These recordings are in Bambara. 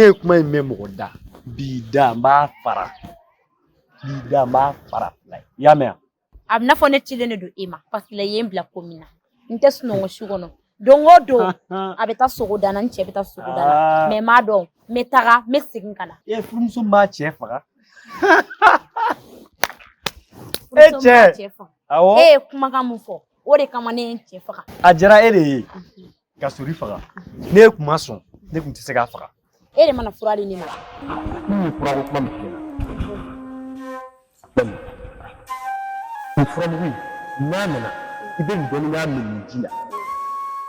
ne kuma in mɛ mɔgɔ da bi da n b'a fara bi da n b'a fara i y'a mɛn a bɛ n'a fɔ ne cilen de don e ma parce que la ye n bila ko min na n tɛ sunɔgɔ su kɔnɔ don o don a bɛ taa sogo dana n cɛ bɛ taa sogo dana mais n m'a dɔn n bɛ taga n bɛ segin ka na furumuso b'a cɛ faga cɛ awɔ e ye kumakan mun fɔ o de kama ne ye n cɛ faga a diyara e de ye ka sori faga ne kun ma sɔn ne kun tɛ se k'a faga e de mana fura di ne ma ne ye fura ko kuma min f'i ɲɛna nin furamugu in n'a nana i bɛ nin dɔnniya min nin ji la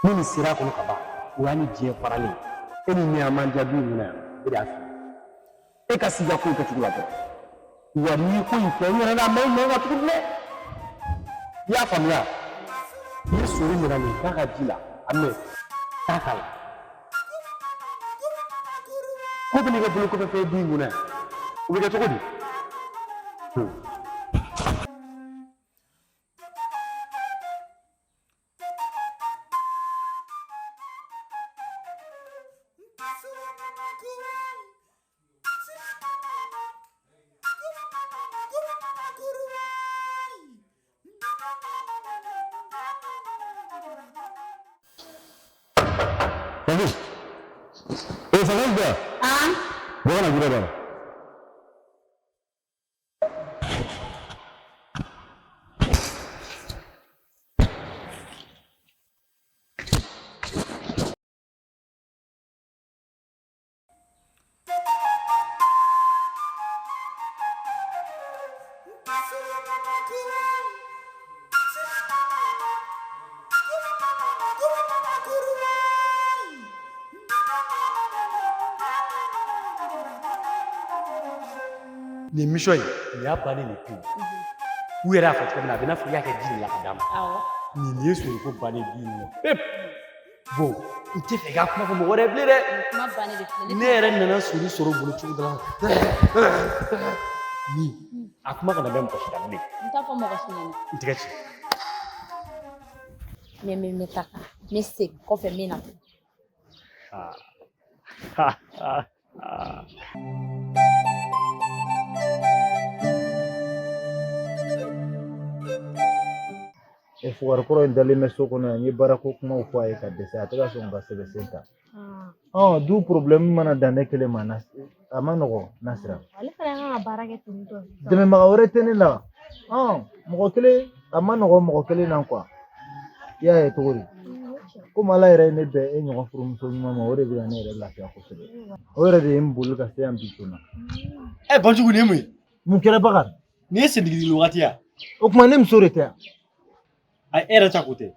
ni nin sera a kɔnɔ ka ban o y'a ni diɲɛ faralen e ni min a man jaabi min na yan e de y'a fili e ka s'i ka ko kɛcogo la dɔrɔn wa n'i ye ko in kɛ i yɛrɛ la mɛ i mɛn ka tugu dɛ i y'a faamuya ni sori nana nin k'a ka ji la a mɛ taa k'a la ko bɛ n'i ka bolo kɔfɛ fɛn bin kunna yan o bɛ kɛ cogo di Bukan lagi dah. Ni mission in nin y'a bannen de pewu u yɛrɛ y'a fɔ cogo min na a bɛ n'a fɔ i y'a kɛ ji de la ka d'a ma nin ye sori ko bannen bi nin na pepu bon i tɛ fɛ i ka kuma fɔ mɔgɔ wɛrɛ bilen dɛ ne yɛrɛ nana sori sɔrɔ bolo cogo dɔ la ni a kuma kana bɛ mɔgɔ si la bilen n t'a fɔ mɔgɔ si ɲɛna n tɛgɛ ci n bɛ taga n bɛ segin kɔfɛ n bɛ na Fugarkɔrɔ in dalen bɛ so kɔnɔ yan n ye baarako kumaw fɔ a ye ka dɛsɛ a tɛ ka sɔn ka sɛbɛsen ta du problème mana dan ne kelen ma a ma nɔgɔ Nasira ale fana kan ka baara kɛ ten tɔ dɛmɛbaga wɛrɛ tɛ ne la mɔgɔ kelen a ma nɔgɔ mɔgɔ kelen na quoi i y'a ye cogo di komi Ala yɛrɛ ye ne bɛn e ɲɔgɔn furumuso ɲuman ma o de bɛ ka ne yɛrɛ lafiya kosɛbɛ o yɛrɛ de ye n boli ka se yan bi joona Banjugu nin ye mun ye mun kɛra Bakari nin ye sendigili wagati ya o kuma ne muso de tɛ yan a yɛrɛ ta ko tɛ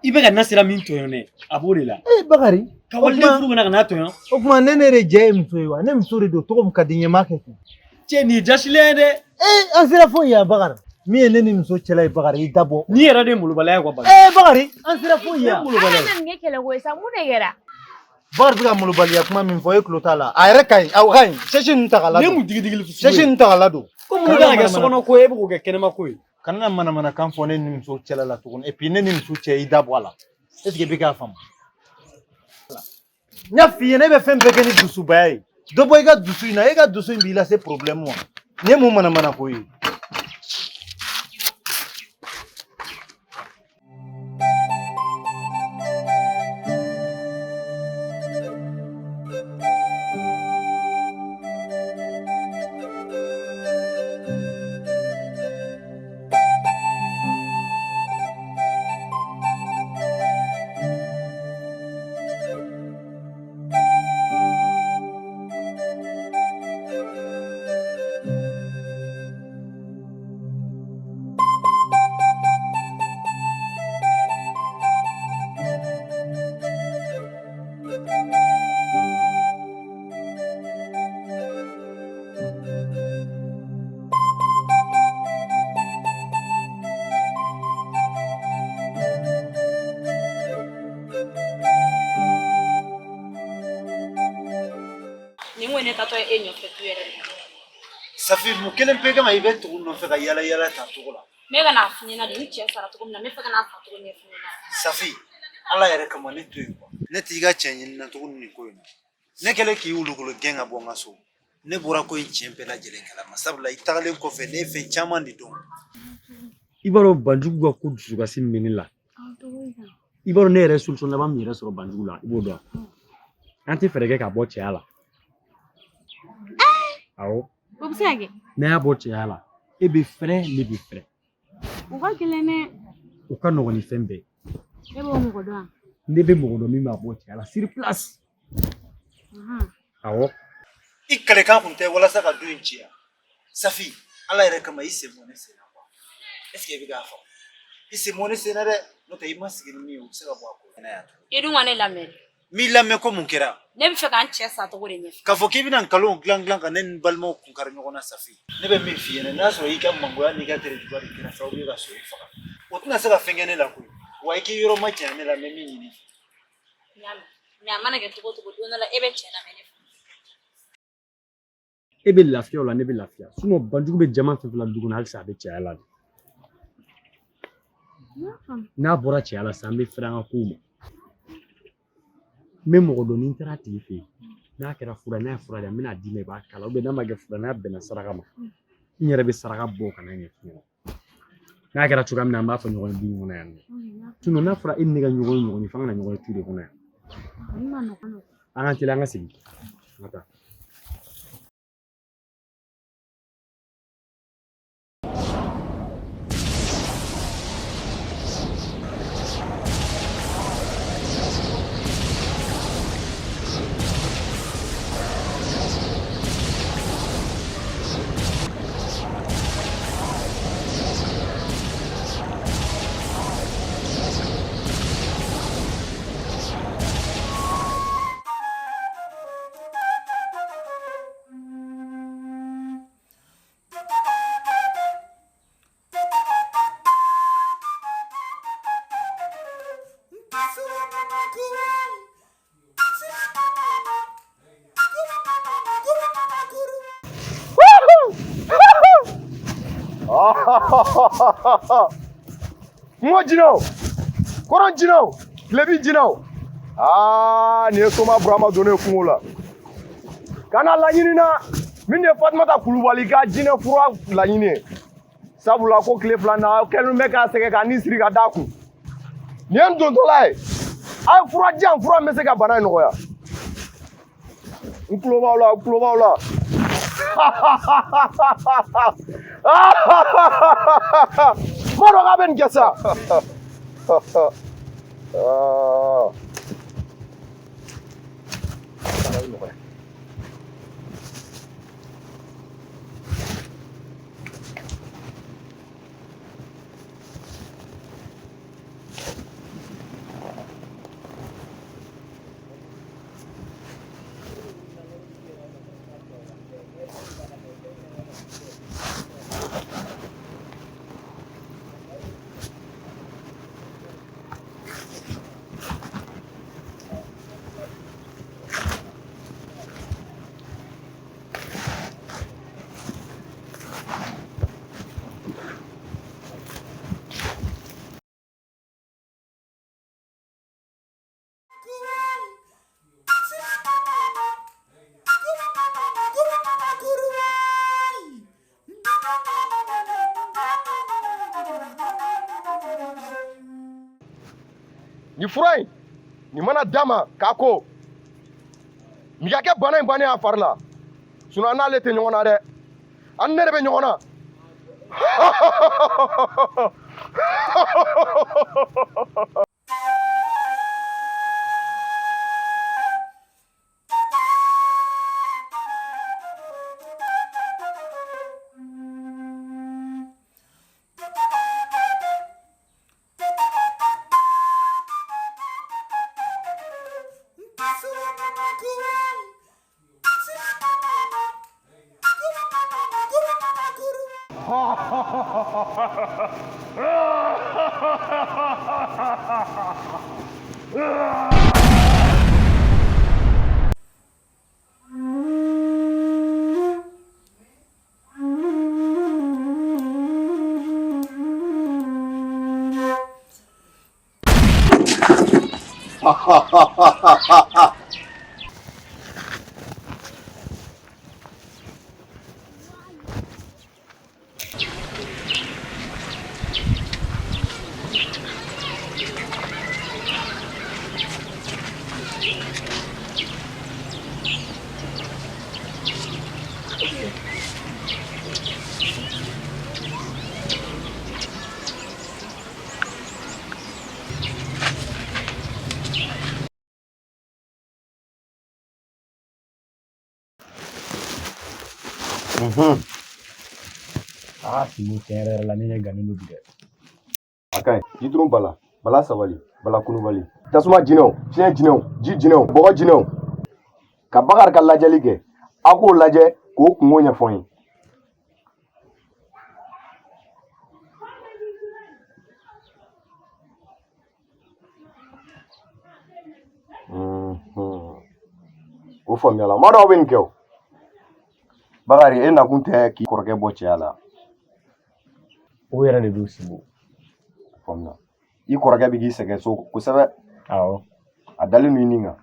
i bɛ ka Nasira min tɔɲɔ ne a b'o de la Bakari ka waliden furu kana n'a tɔɲɔ o kuma ne de jɛ ye muso ye wa ne muso de don tɔgɔ min ka di n ye m'a kɛ ten cɛ nin ye jasilen ye dɛ an sera foyi ye Bakari min ye ne ni muso cɛla ye Bakari i dabɔ ni yɛrɛ de ye molobaliya ye quoi Bakari an sera foyi ye nin ye kɛlɛ ko ye sa mun de kɛra Bakari bɛ ka molobaliya kuma min fɔ e tulo t'a la a yɛrɛ ka ɲi aw ka ɲi sɛsi ninnu ta ka ladon ne mun digidigi sɛsi ninnu ta ka ladon ko mun kan ka kɛ sokɔnɔ ko ye e bɛ k'o kɛ kɛnɛma ko ye kana manamanakan fɔ ne ni muso cɛla la tuguni et puis ne ni muso cɛ i da bɔ a la est ce que i bɛ k'a faamu n y'a f'i ye ne bɛ fɛn bɛɛ kɛ ni dusubaya ye dɔ bɔ i ka dusu in na e ka dusu in b'i lase problème ma nin ye mun manamana ko ye ne tatɔ ye e ɲɔfɛ tu yɛrɛ de Safi mun kelen pe kama i bɛ tugu nɔfɛ ka yala yala ta cogo la ne ka n'a f'i ɲɛna de n cɛ sara cogo min na n bɛ fɛ ka n'a fa cogo ɲɛf'i ɲɛna Safi Ala yɛrɛ kama ne to yen quoi ne t'i ka cɛ ɲini na cogo nin ko in na ne kɛlen k'i wulukulu gɛn ka bɔ n ka so ne bɔra ko in tiɲɛ bɛɛ lajɛlen kalama sabula I tagalen kɔfɛ ne ye fɛn caman de dɔn. I b'a dɔn Banjugu ka ko dusukasi min bɛ ne la i b'a dɔn ne yɛrɛ solution laban min yɛrɛ sɔrɔ Banjugu la I b'o dɔn an tɛ fɛɛrɛ kɛ ka bɔ cɛya la awɔ o bɛ se ka kɛ n'a y'a bɔ cɛya la e bɛ fɛrɛ ne bɛ fɛrɛ o ka gɛlɛn dɛ o ka nɔgɔn ni fɛn bɛɛ e b'o mɔgɔ dɔn wa ne bɛ mɔgɔ dɔn min b'a bɔ cɛya la sur place awɔ I kalekan kun tɛ walasa ka du in ciya Safi Ala yɛrɛ kama I sen bɔ ne sen na quoi est-ce que I bɛ k'a faamu I sen bɔ ne sen na dɛ n'o tɛ I ma sigi ni min ye o bɛ se ka bɔ a ko kɛnɛ yan i dun ka ne lamɛn m'i lamɛn ko mun kɛra ne bɛ fɛ k'an cɛ sacogo de ɲɛfɔ k'a fɔ k'i bɛna nkalon dilan ka ne ni balimaw kun kari ɲɔgɔn na Safi ne bɛ min f'i ɲɛna n'a sɔrɔ I ka mangoya n'i ka terejuguya de kɛra sababu ye ka so I faga o tɛna se ka fɛn kɛ ne la koyi wa I k'i yɔrɔ ma janya ne la n bɛ min ɲini mais a mana kɛ cogo o cogo don dɔ la e bɛ cɛ lamɛn ne fɛ e bɛ lafiya o la ne bɛ lafiya sinon Banjugu bɛ jama fɛn fɛn la du kɔnɔ halisa a bɛ cɛya la de n'a bɔra cɛya la sisan an bɛ fɛrɛ an ka kow ma n bɛ mɔgɔ dɔn ni n taara a tigi fɛ yen n'a kɛra fura n'a ye fura di yan n bɛna d'i ma I b'a kala n'a ma kɛ fura n'a bɛnna saraka ma n yɛrɛ bɛ saraka bɔ ka na ɲɛf'i ɲɛna n'a kɛra cogoya min na an b'a fɔ ɲɔgɔn ye du in kɔnɔ yan nɔ sinon n'a fɔra e ni ne ka ɲɔgɔn ye ɲɔgɔn ye f'an ka na ɲɔgɔn ye tu de kɔnɔ yan an ka teli an ka segin an ka taa Kungo jinaw kɔrɔ jinaw tilebi jinaw nin ye Soma Burama donnen kungo la kana laɲini na min ye Fatumata Kulubali ka jinɛ fura laɲini ye sabula ko tile fila na kɛlen bɛ k'a sɛgɛ k'a ni siri ka d'a kun nin ye n dontɔla ye a ye fura di yan fura min bɛ se ka bana in nɔgɔya n tulo b'aw la n tulo b'aw la ma dɔn k'a bɛ nin kɛ sa Ni fura in ni mana d'a ma k'a ko nin ka kɛ bana in bannen a fari la sinon an n'ale tɛ ɲɔgɔn na dɛ an ni ne de bɛ ɲɔgɔn na Sini tiɲɛ yɛrɛ la ne ɲɛ gannen don bi dɛ. A ka ɲi jidurun bala bala sabali bala kunubali tasuma jinɛw fiɲɛ jinɛw ji jinɛw bɔgɔ jinɛw ka Bakari ka lajɛli kɛ a k'o lajɛ k'o kungo ɲɛfɔ n ye. O faamuyala maa dɔw bɛ nin kɛ o. Bakari e nakun tɛ k'i kɔrɔkɛ bɔ cɛya la. O yɛrɛ de don Sibo. Faamuna i kɔrɔkɛ bɛ k'i sɛgɛn so kosɛbɛ. Awɔ. A dalen don i nin kan.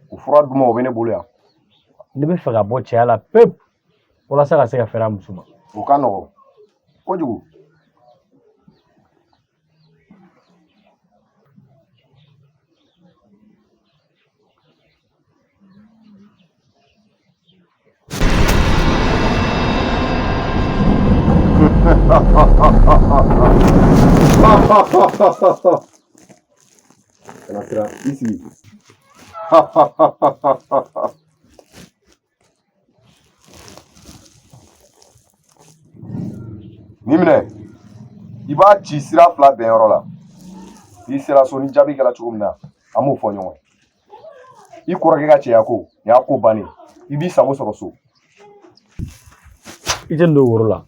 O fura duma o bɛ ne bolo yan. Ne bɛ fɛ ka bɔ cɛya la pewu walasa ka se ka fɛrɛ a muso ma. O ka nɔgɔn kojugu. Kana siran i sigi. Nin minɛ i b'a ci sira fila bɛn yɔrɔ la. I sera so ni jaabi kɛra cogo min na an b'o fɔ ɲɔgɔn ye. I kɔrɔkɛ ka cɛya ko nin y'a ko bannen i b'i sago sɔrɔ so. I tɛ n don woro la.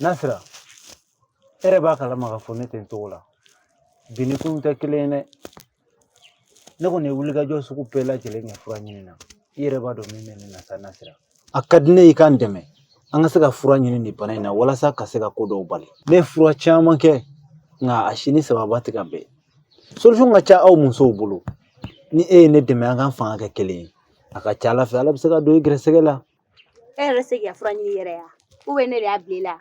Nasira, e yɛrɛ b'a kalama k'a fɔ ne tɛ n togo la. Bi ni kunun tɛ kelen ye dɛ. Ne kɔni ye wulikajɔ sugu bɛɛ lajɛlen kɛ fura ɲini na. I yɛrɛ b'a dɔn min bɛ ne na sa Nasira. A ka di ne ye i k'an dɛmɛ. An ka se ka fura ɲini nin bana in na walasa ka se ka ko dɔw bali. Ne ye fura caman kɛ nka a si ni sababa tɛ ka bɛn. Solution ka ca aw musow bolo. Ni e ye ne dɛmɛ an k'an fanga kɛ kelen ye. A ka ca Ala fɛ Ala bɛ se ka don i gɛrɛsɛgɛ la. E yɛrɛ se k'i ka fura ɲini yɛrɛ ya ne de y'a bila i la.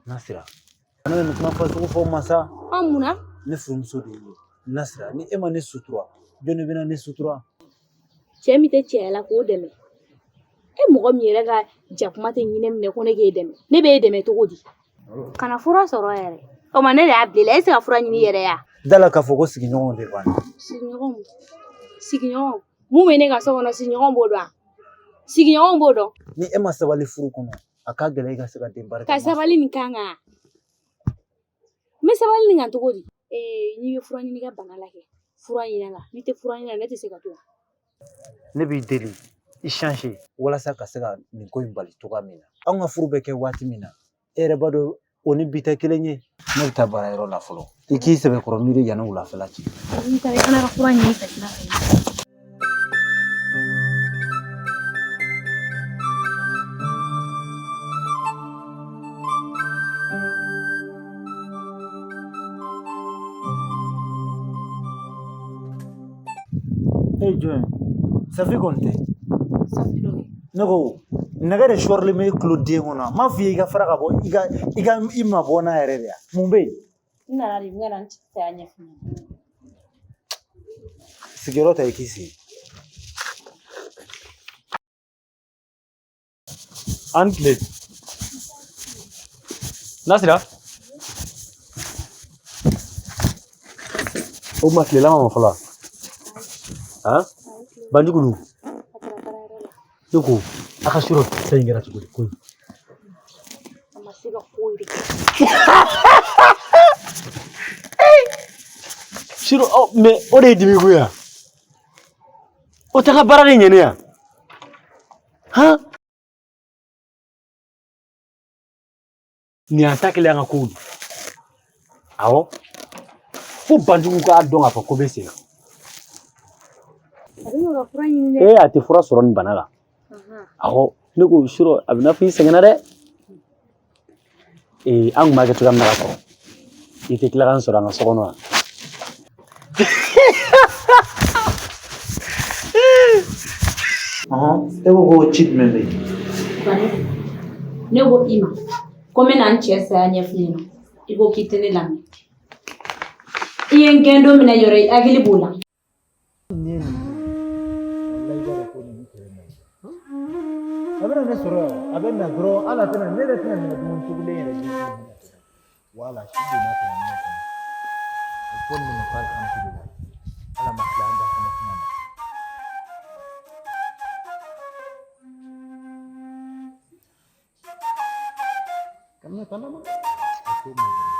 Nasira, ne bɛ nin kuma fasugu fɔ masa. An munna? Ne furumuso de ye Nasira, ni e ma ne sutura jɔnni bɛna ne sutura? Cɛ min tɛ cɛya la k'o dɛmɛ. E mɔgɔ min yɛrɛ ka jakuma tɛ ɲinɛ minɛ ko ne k'e dɛmɛ. Ne b'e dɛmɛ cogo di? Kana fura sɔrɔ yɛrɛ. O ma ne de y'a bila i la. E se ka fura ɲini yɛrɛ ya? Dala k'a fɔ ko sigiɲɔgɔnw de banna. Sigiɲɔgɔn mun bɛ ne ka so kɔnɔ sigiɲɔgɔn b'o dɔn? Sigiɲɔgɔn b'o dɔn? Ni e ma sabali furu kɔnɔ a ka gɛlɛn i ka se ka den barika. Ka sabali nin kan kan. N bɛ sabali nin kan cogo di? N'i bɛ fura ɲini ka bana lajɛ fura ɲini la. N'i tɛ fura ɲini la ne tɛ se ka to. Ne b'i deli i changer walasa ka se ka nin ko in bali cogoya min na. Anw ka furu bɛ kɛ waati min na e yɛrɛ b'a dɔn o ni bi tɛ kelen ye. Ne bɛ taa baarayɔrɔ la fɔlɔ. I k'i sɛbɛkɔrɔ miiri yanni wulafɛla cɛ. N'i taara i fana ka fura ɲini ka tila ka ɲini. join. Ça fait compter. Safi dɔ ye. Ne ko nɛgɛ de sɔrɔlen bɛ e tulo den kɔnɔ m'a f'i ye i ka fara ka bɔ i ma bɔ n'a yɛrɛ de ya mun bɛ yen. N nana de n kana n cɛ saya ɲɛfɔ n ɲɛna. Sigiyɔrɔ ta i k'i sigi. An tile. Nasira. O ma tile lama ma fɔlɔ. Han? Banjugu dun. Ne ko a ka sɔrɔ fɛn in kɛra cogo di ko in. A ma se ka foyi de kɛ. Siro mais o de ye dimi ko ya. O tɛ ka baara de ɲɛnen ya. Han? Nin y'an ta kelen an ka kow don. Awɔ. Fo Banjugu k'a dɔn k'a fɔ ko bɛ sen na. A bɛna ka fura ɲini dɛ. A tɛ fura sɔrɔ nin bana la. Awɔ. Ne ko Siro a bɛ n'a fɔ i sɛgɛnna dɛ. An kun b'a kɛ cogoya min na ka sɔrɔ. I tɛ tila k'an sɔrɔ an ka so kɔnɔ yan. E ko ko ci jumɛn bɛ yen. Ne ko i ma ko n bɛna n cɛ saya ɲɛfɔ i ɲɛna i ko k'i tɛ ne lamɛn. I ye n gɛn don min na yɔrɔ i hakili b'o la. A bɛna ne sɔrɔ yan a bɛ na dɔrɔn ala tɛna ne yɛrɛ tɛna nin dumuni tobilen yɛrɛ di wala si donna ka ne kɔnɔ a ko nin ma k'a alhamdulillah ala ma tila an da kɔnɔ kuma na. Kamu kana ma a ko ma dɔrɔn.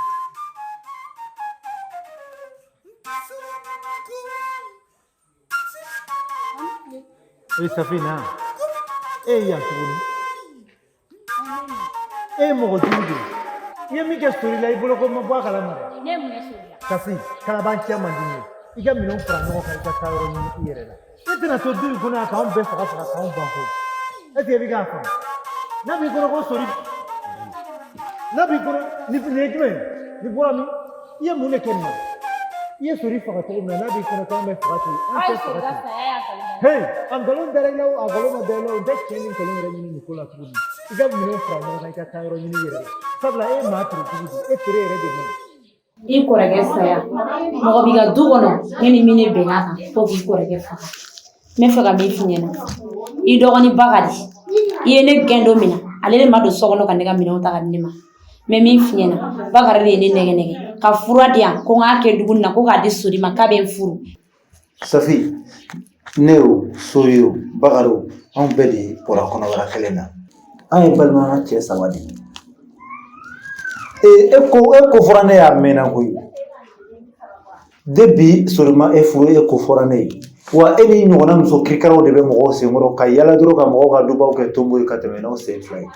Safina yan tuguni mɔgɔ jugu de i ye min kɛ sori la i bolo ko ma bɔ a kalama dɛ. Ne mun ye sori la. Kasi kalaban cɛ man di ye i ka minɛnw fara ɲɔgɔn kan i ka taa yɔrɔ ɲini i yɛrɛ la e tɛna to du in kɔnɔ yan k'anw bɛɛ faga k'anw ban ko est-ce que i bɛ k'a faamu n'a b'i kɔnɔ ko sori n'a b'i kɔnɔ nin ye jumɛn ni bɔra min i ye mun de kɛ nin na i ye sori faga cogo min na n'a b'i kɔnɔ k'anw bɛ faga ten an tɛ faga ten. Hey, a nkalon dara i la o a nkalon ma da i la o tɛ cɛ ni nkalon yɛrɛ ɲini nin ko la tuguni i ka minɛnw fara ɲɔgɔn kan i ka taa yɔrɔ ɲini i yɛrɛ la sabula e ye maa tere cogo di e tere yɛrɛ de man ɲi. I kɔrɔkɛ saya mɔgɔ b'i ka du kɔnɔ ne ni min bɛnna kan fo k'i kɔrɔkɛ faga. N bɛ fɛ ka min f'i ɲɛna i dɔgɔnin ba ka di i ye ne gɛn don min na ale de ma don so kɔnɔ ka ne ka minɛnw ta ka di ne ma n bɛ min f'i ɲɛna Bakari de ye ne nɛgɛ nɛgɛ ka fura di yan ko n k'a kɛ dumuni na ko k'a di Sori ma k'a bɛ n furu. Safi ne o Sori o Bakari o anw bɛɛ de bɔra kɔnɔbara kelen na an ye balimaya cɛ saba de ye. E ko fɔra ne y'a mɛnna koyi depuis Sori ma e furu e ko fɔra ne ye wa e ni ɲɔgɔnna muso kirikaraw de bɛ mɔgɔw senkɔrɔ ka yala dɔrɔn ka mɔgɔw ka dubaw kɛ tonbo ye ka tɛmɛ n'aw sen fila ye